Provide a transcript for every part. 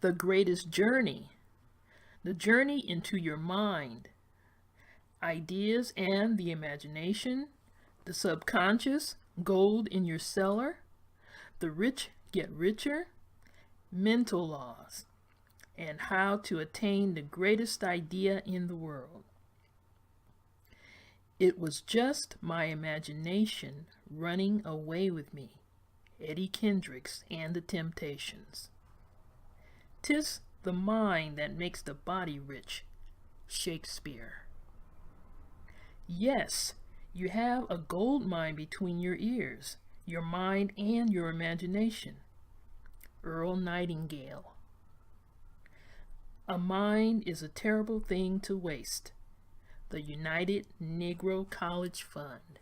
the greatest journey, the journey into your mind, ideas and the imagination, the subconscious, gold in your cellar, the rich get richer, mental laws, and how to attain the greatest idea in the world. It was just my imagination running away with me. Eddie Kendricks and the Temptations. 'Tis the mind that makes the body rich. Shakespeare. Yes, you have a gold mine between your ears, your mind and your imagination. Earl Nightingale. A mind is a terrible thing to waste. The United Negro College Fund.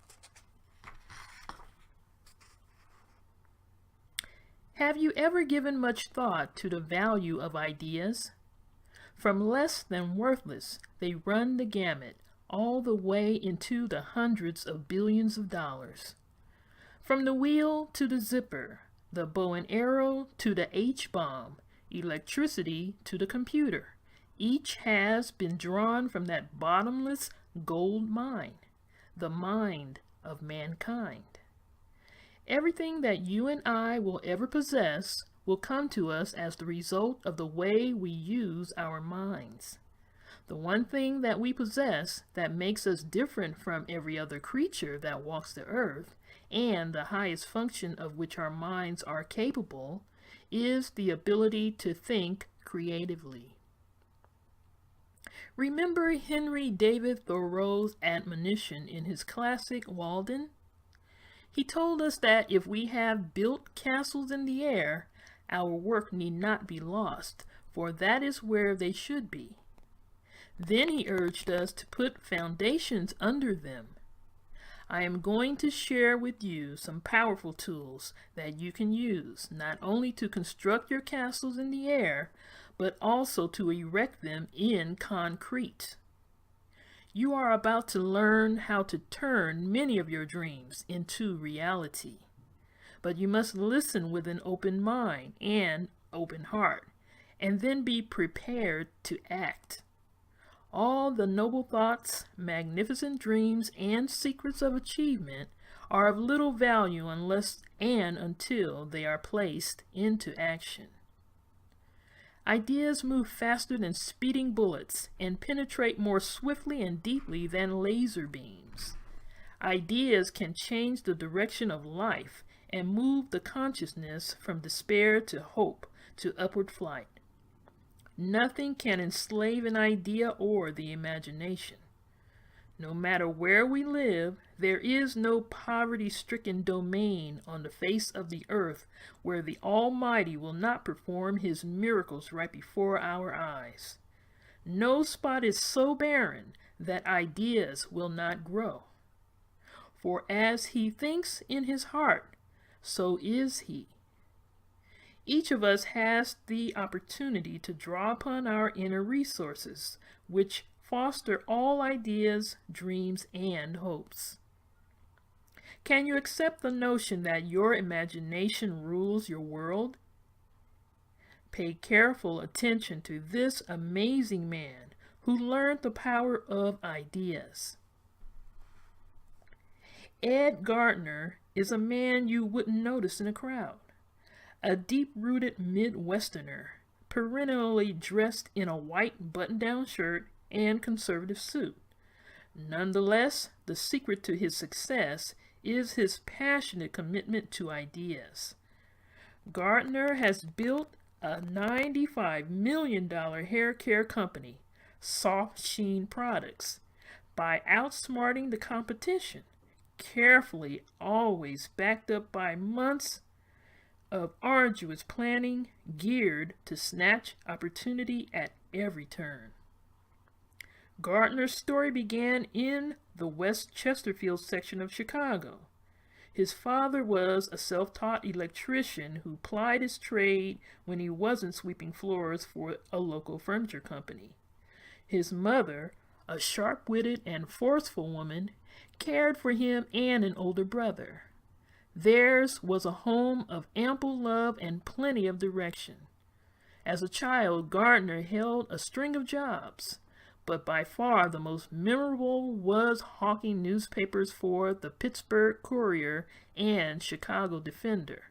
Have you ever given much thought to the value of ideas? From less than worthless, they run the gamut all the way into the hundreds of billions of dollars. From the wheel to the zipper, the bow and arrow to the H-bomb, electricity to the computer, each has been drawn from that bottomless gold mine, the mind of mankind. Everything that you and I will ever possess will come to us as the result of the way we use our minds. The one thing that we possess that makes us different from every other creature that walks the earth, and the highest function of which our minds are capable, is the ability to think creatively. Remember Henry David Thoreau's admonition in his classic Walden? He told us that if we have built castles in the air, our work need not be lost, for that is where they should be. Then he urged us to put foundations under them. I am going to share with you some powerful tools that you can use, not only to construct your castles in the air, but also to erect them in concrete. You are about to learn how to turn many of your dreams into reality. But you must listen with an open mind and open heart, and then be prepared to act. All the noble thoughts, magnificent dreams, and secrets of achievement are of little value unless and until they are placed into action. Ideas move faster than speeding bullets and penetrate more swiftly and deeply than laser beams. Ideas can change the direction of life and move the consciousness from despair to hope to upward flight. Nothing can enslave an idea or the imagination. No matter where we live, there is no poverty-stricken domain on the face of the earth where the Almighty will not perform his miracles right before our eyes. No spot is so barren that ideas will not grow. For as he thinks in his heart, so is he. Each of us has the opportunity to draw upon our inner resources, which foster all ideas, dreams, and hopes. Can you accept the notion that your imagination rules your world? Pay careful attention to this amazing man who learned the power of ideas. Ed Gardner is a man you wouldn't notice in a crowd. A deep-rooted Midwesterner, perennially dressed in a white button-down shirt and conservative suit. Nonetheless, the secret to his success is his passionate commitment to ideas. Gardner has built a $95 million hair care company, Soft Sheen Products, by outsmarting the competition, carefully, always backed up by months of arduous planning geared to snatch opportunity at every turn. Gardner's story began in the West Chesterfield section of Chicago. His father was a self-taught electrician who plied his trade when he wasn't sweeping floors for a local furniture company. His mother, a sharp-witted and forceful woman, cared for him and an older brother. Theirs was a home of ample love and plenty of direction. As a child, Gardner held a string of jobs, but by far the most memorable was hawking newspapers for the Pittsburgh Courier and Chicago Defender.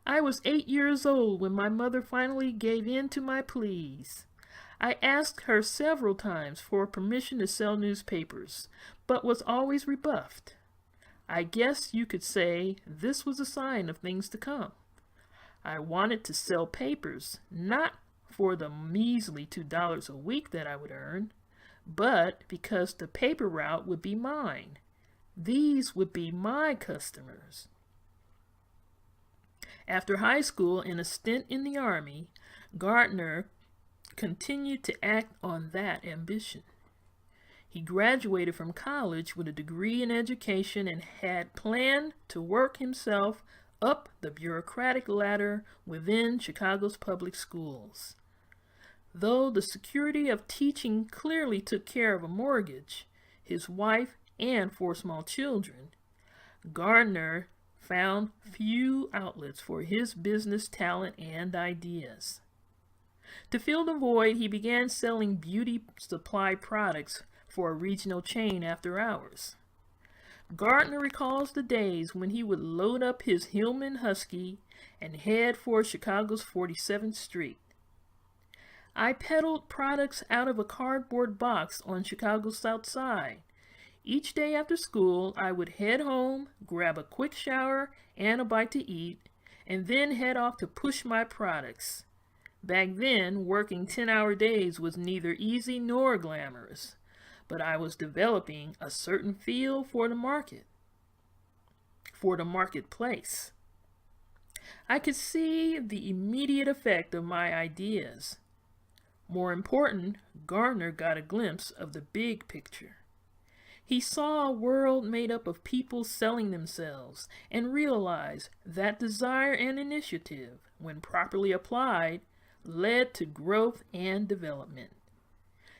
I was 8 years old when my mother finally gave in to my pleas. I asked her several times for permission to sell newspapers, but was always rebuffed. I guess you could say this was a sign of things to come. I wanted to sell papers, not for the measly $2 a week that I would earn, but because the paper route would be mine. These would be my customers. After high school and a stint in the Army, Gardner continued to act on that ambition. He graduated from college with a degree in education and had planned to work himself up the bureaucratic ladder within Chicago's public schools. Though the security of teaching clearly took care of a mortgage, his wife, and 4 small children, Gardner found few outlets for his business talent and ideas. To fill the void, he began selling beauty supply products for a regional chain after hours. Gardner recalls the days when he would load up his Hillman Husky and head for Chicago's 47th Street. I peddled products out of a cardboard box on Chicago's South Side. Each day after school, I would head home, grab a quick shower and a bite to eat, and then head off to push my products. Back then, working 10-hour days was neither easy nor glamorous, but I was developing a certain feel for the marketplace. I could see the immediate effect of my ideas. More important, Gardner got a glimpse of the big picture. He saw a world made up of people selling themselves and realized that desire and initiative, when properly applied, led to growth and development.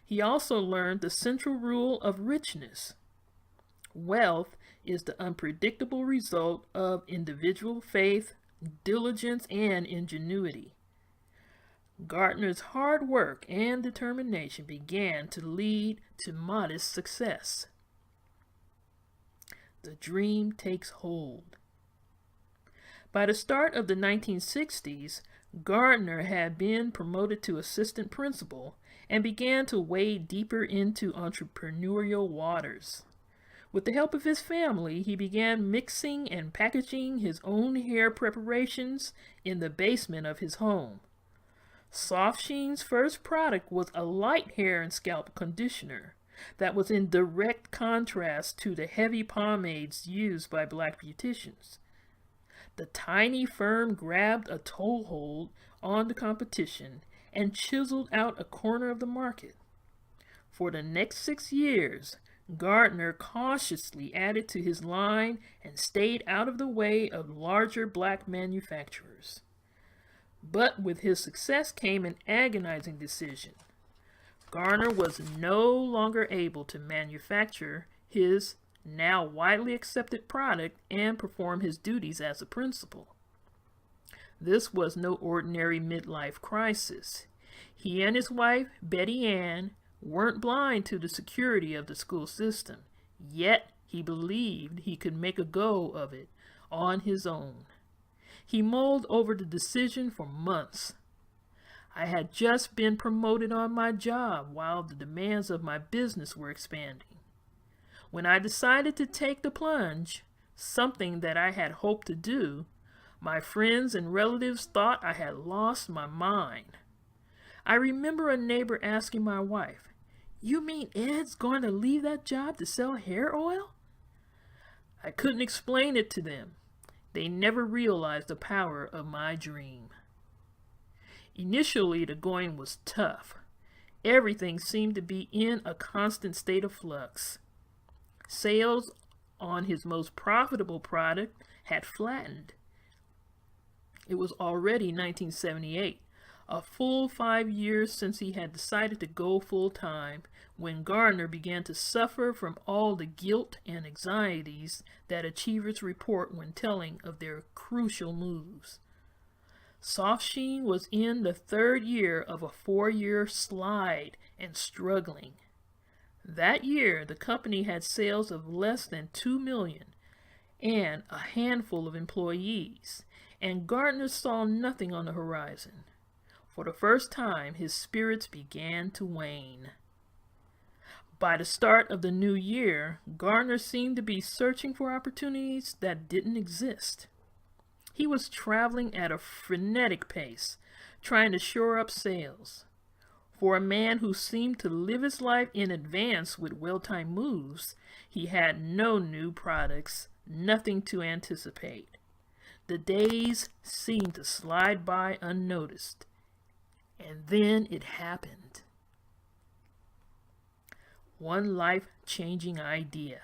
He also learned the central rule of richness. Wealth is the unpredictable result of individual faith, diligence, and ingenuity. Gardner's hard work and determination began to lead to modest success. The dream takes hold. By the start of the 1960s, Gardner had been promoted to assistant principal and began to wade deeper into entrepreneurial waters. With the help of his family, he began mixing and packaging his own hair preparations in the basement of his home. Soft Sheen's first product was a light hair and scalp conditioner that was in direct contrast to the heavy pomades used by black beauticians. The tiny firm grabbed a toehold on the competition and chiseled out a corner of the market. For the next 6 years, Gardner cautiously added to his line and stayed out of the way of larger black manufacturers. But with his success came an agonizing decision. Gardner was no longer able to manufacture his now widely accepted product and perform his duties as a principal. This was no ordinary midlife crisis. He and his wife, Betty Ann, weren't blind to the security of the school system, yet he believed he could make a go of it on his own. He mulled over the decision for months. I had just been promoted on my job while the demands of my business were expanding. When I decided to take the plunge, something that I had hoped to do, my friends and relatives thought I had lost my mind. I remember a neighbor asking my wife, "You mean Ed's going to leave that job to sell hair oil?" I couldn't explain it to them. They never realized the power of my dream. Initially, the going was tough. Everything seemed to be in a constant state of flux. Sales on his most profitable product had flattened. It was already 1978, a full 5 years since he had decided to go full-time, when Gardner began to suffer from all the guilt and anxieties that achievers report when telling of their crucial moves. Softsheen was in the third year of a 4-year slide and struggling. That year, the company had sales of less than $2 million and a handful of employees, and Gardner saw nothing on the horizon. For the first time, his spirits began to wane. By the start of the new year, Gardner seemed to be searching for opportunities that didn't exist. He was traveling at a frenetic pace, trying to shore up sales. For a man who seemed to live his life in advance with well-timed moves, he had no new products, nothing to anticipate. The days seemed to slide by unnoticed. And then it happened. One life-changing idea.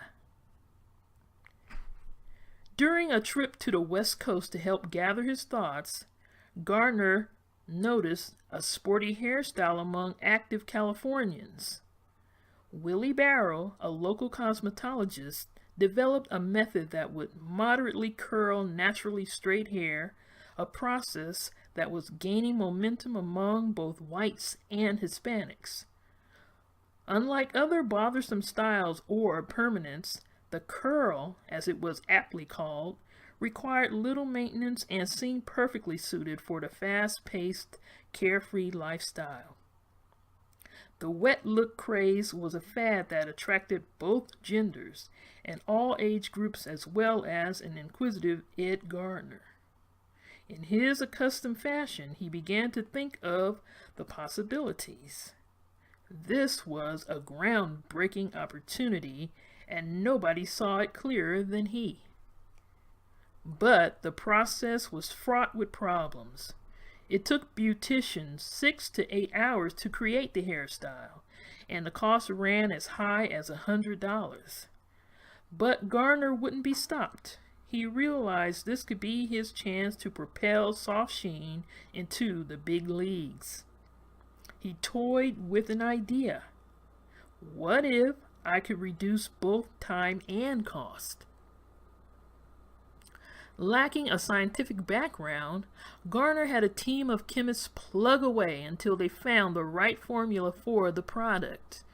During a trip to the West Coast to help gather his thoughts, Gardner noticed a sporty hairstyle among active Californians. Willie Barrow, a local cosmetologist, developed a method that would moderately curl naturally straight hair, a process that was gaining momentum among both whites and Hispanics. Unlike other bothersome styles or permanents, the curl, as it was aptly called, required little maintenance and seemed perfectly suited for the fast-paced, carefree lifestyle. The wet look craze was a fad that attracted both genders and all age groups, as well as an inquisitive Ed Gardner. In his accustomed fashion, he began to think of the possibilities. This was a groundbreaking opportunity, and nobody saw it clearer than he. But the process was fraught with problems. It took beauticians 6 to 8 hours to create the hairstyle, and the cost ran as high as $100. But Gardner wouldn't be stopped. He realized this could be his chance to propel Softsheen into the big leagues. He toyed with an idea. What if I could reduce both time and cost? Lacking a scientific background, Gardner had a team of chemists plug away until they found the right formula for the product.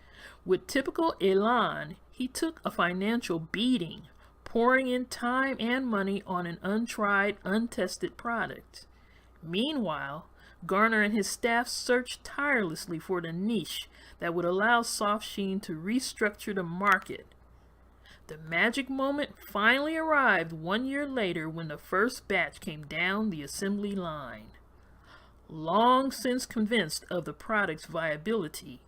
With typical elan, he took a financial beating, pouring in time and money on an untried, untested product. Meanwhile, Gardner and his staff searched tirelessly for the niche that would allow Softsheen to restructure the market. The magic moment finally arrived 1 year later when the first batch came down the assembly line. Long since convinced of the product's viability,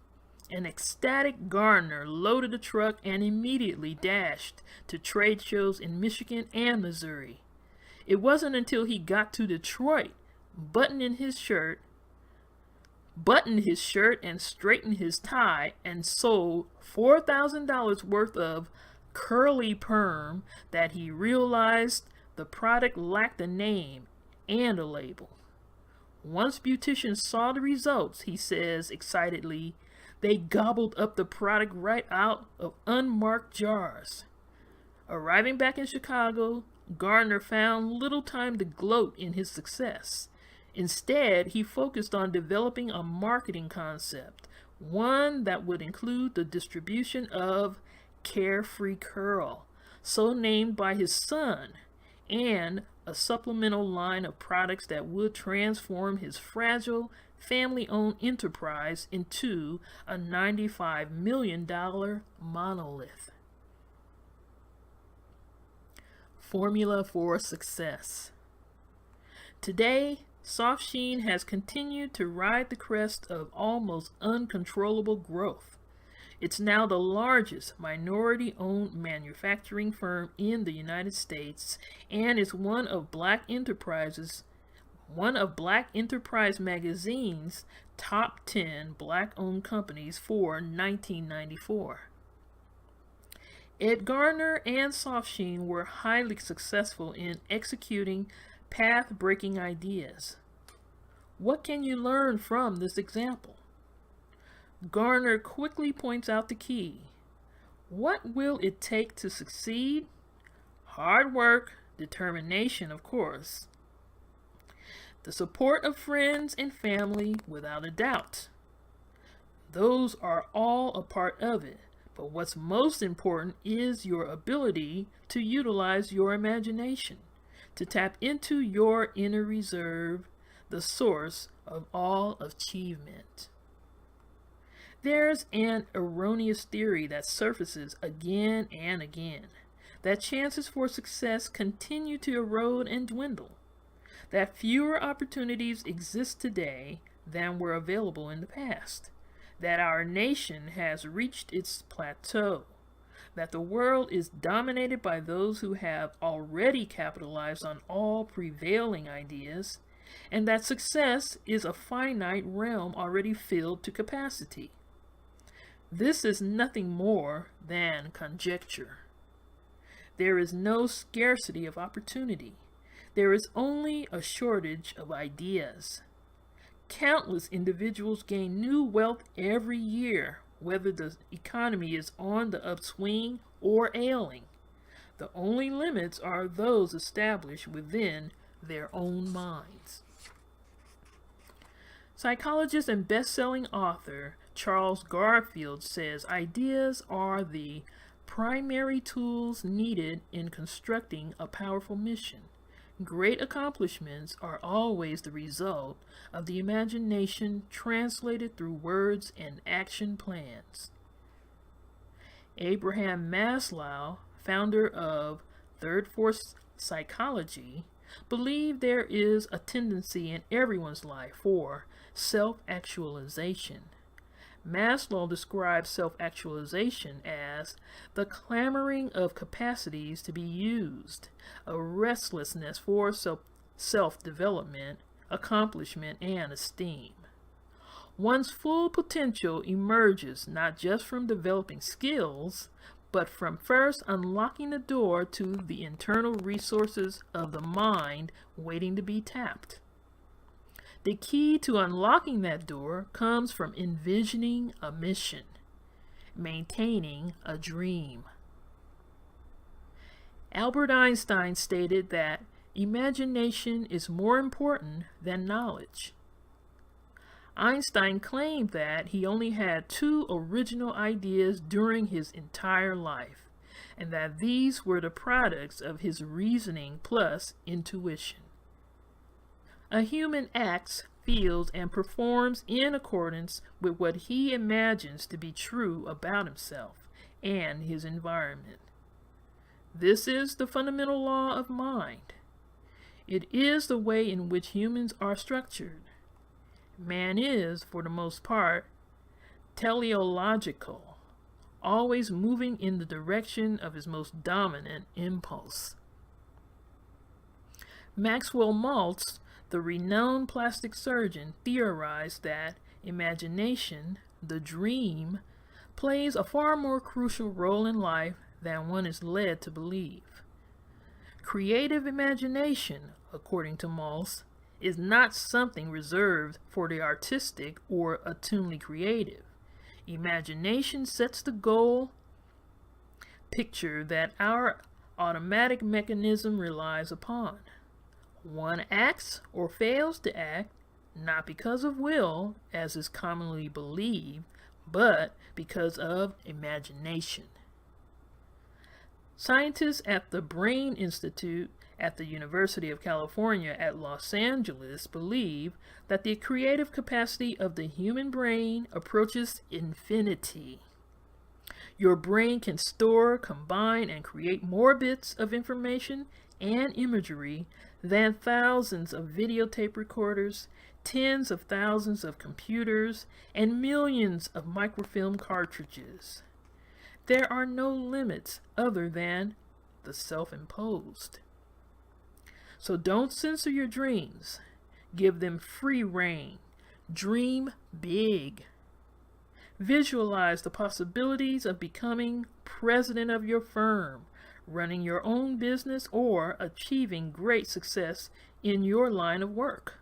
an ecstatic Gardner loaded the truck and immediately dashed to trade shows in Michigan and Missouri. It wasn't until he got to Detroit, buttoned his shirt and straightened his tie and sold $4,000 worth of curly perm that he realized the product lacked a name and a label. Once beauticians saw the results, he says excitedly, they gobbled up the product right out of unmarked jars. Arriving back in Chicago, Gardner found little time to gloat in his success. Instead, he focused on developing a marketing concept, one that would include the distribution of Carefree Curl, so named by his son, and a supplemental line of products that would transform his fragile, family-owned enterprise into a $95 million monolith. Formula for success. Today, Softsheen has continued to ride the crest of almost uncontrollable growth. It's now the largest minority-owned manufacturing firm in the United States and is one of Black Enterprise Magazine's top 10 Black-owned companies for 1994. Ed Gardner and Softsheen were highly successful in executing path-breaking ideas. What can you learn from this example? Gardner quickly points out the key. What will it take to succeed? Hard work, determination, of course. The support of friends and family, without a doubt. Those are all a part of it. But what's most important is your ability to utilize your imagination, to tap into your inner reserve, the source of all achievement. There's an erroneous theory that surfaces again and again, that chances for success continue to erode and dwindle, that fewer opportunities exist today than were available in the past, that our nation has reached its plateau, that the world is dominated by those who have already capitalized on all prevailing ideas, and that success is a finite realm already filled to capacity. This is nothing more than conjecture. There is no scarcity of opportunity. There is only a shortage of ideas. Countless individuals gain new wealth every year, whether the economy is on the upswing or ailing. The only limits are those established within their own minds. Psychologist and best-selling author Charles Garfield says ideas are the primary tools needed in constructing a powerful mission. Great accomplishments are always the result of the imagination translated through words and action plans. Abraham Maslow, founder of Third Force Psychology, believed there is a tendency in everyone's life for self-actualization. Maslow describes self-actualization as the clamoring of capacities to be used, a restlessness for self-development, accomplishment, and esteem. One's full potential emerges not just from developing skills, but from first unlocking the door to the internal resources of the mind waiting to be tapped. The key to unlocking that door comes from envisioning a mission, maintaining a dream. Albert Einstein stated that imagination is more important than knowledge. Einstein claimed that he only had 2 original ideas during his entire life, and that these were the products of his reasoning plus intuition. A human acts, feels, and performs in accordance with what he imagines to be true about himself and his environment. This is the fundamental law of mind. It is the way in which humans are structured. Man is, for the most part, teleological, always moving in the direction of his most dominant impulse. Maxwell Maltz, the renowned plastic surgeon, theorized that imagination, the dream, plays a far more crucial role in life than one is led to believe. Creative imagination, according to Maltz, is not something reserved for the artistic or attunely creative. Imagination sets the goal picture that our automatic mechanism relies upon. One acts or fails to act not because of will, as is commonly believed, but because of imagination. Scientists at the Brain Institute at the University of California at Los Angeles believe that the creative capacity of the human brain approaches infinity. Your brain can store, combine, and create more bits of information and imagery than thousands of videotape recorders, tens of thousands of computers, and millions of microfilm cartridges. There are no limits other than the self-imposed. So don't censor your dreams. Give them free rein. Dream big. Visualize the possibilities of becoming president of your firm, running your own business, or achieving great success in your line of work.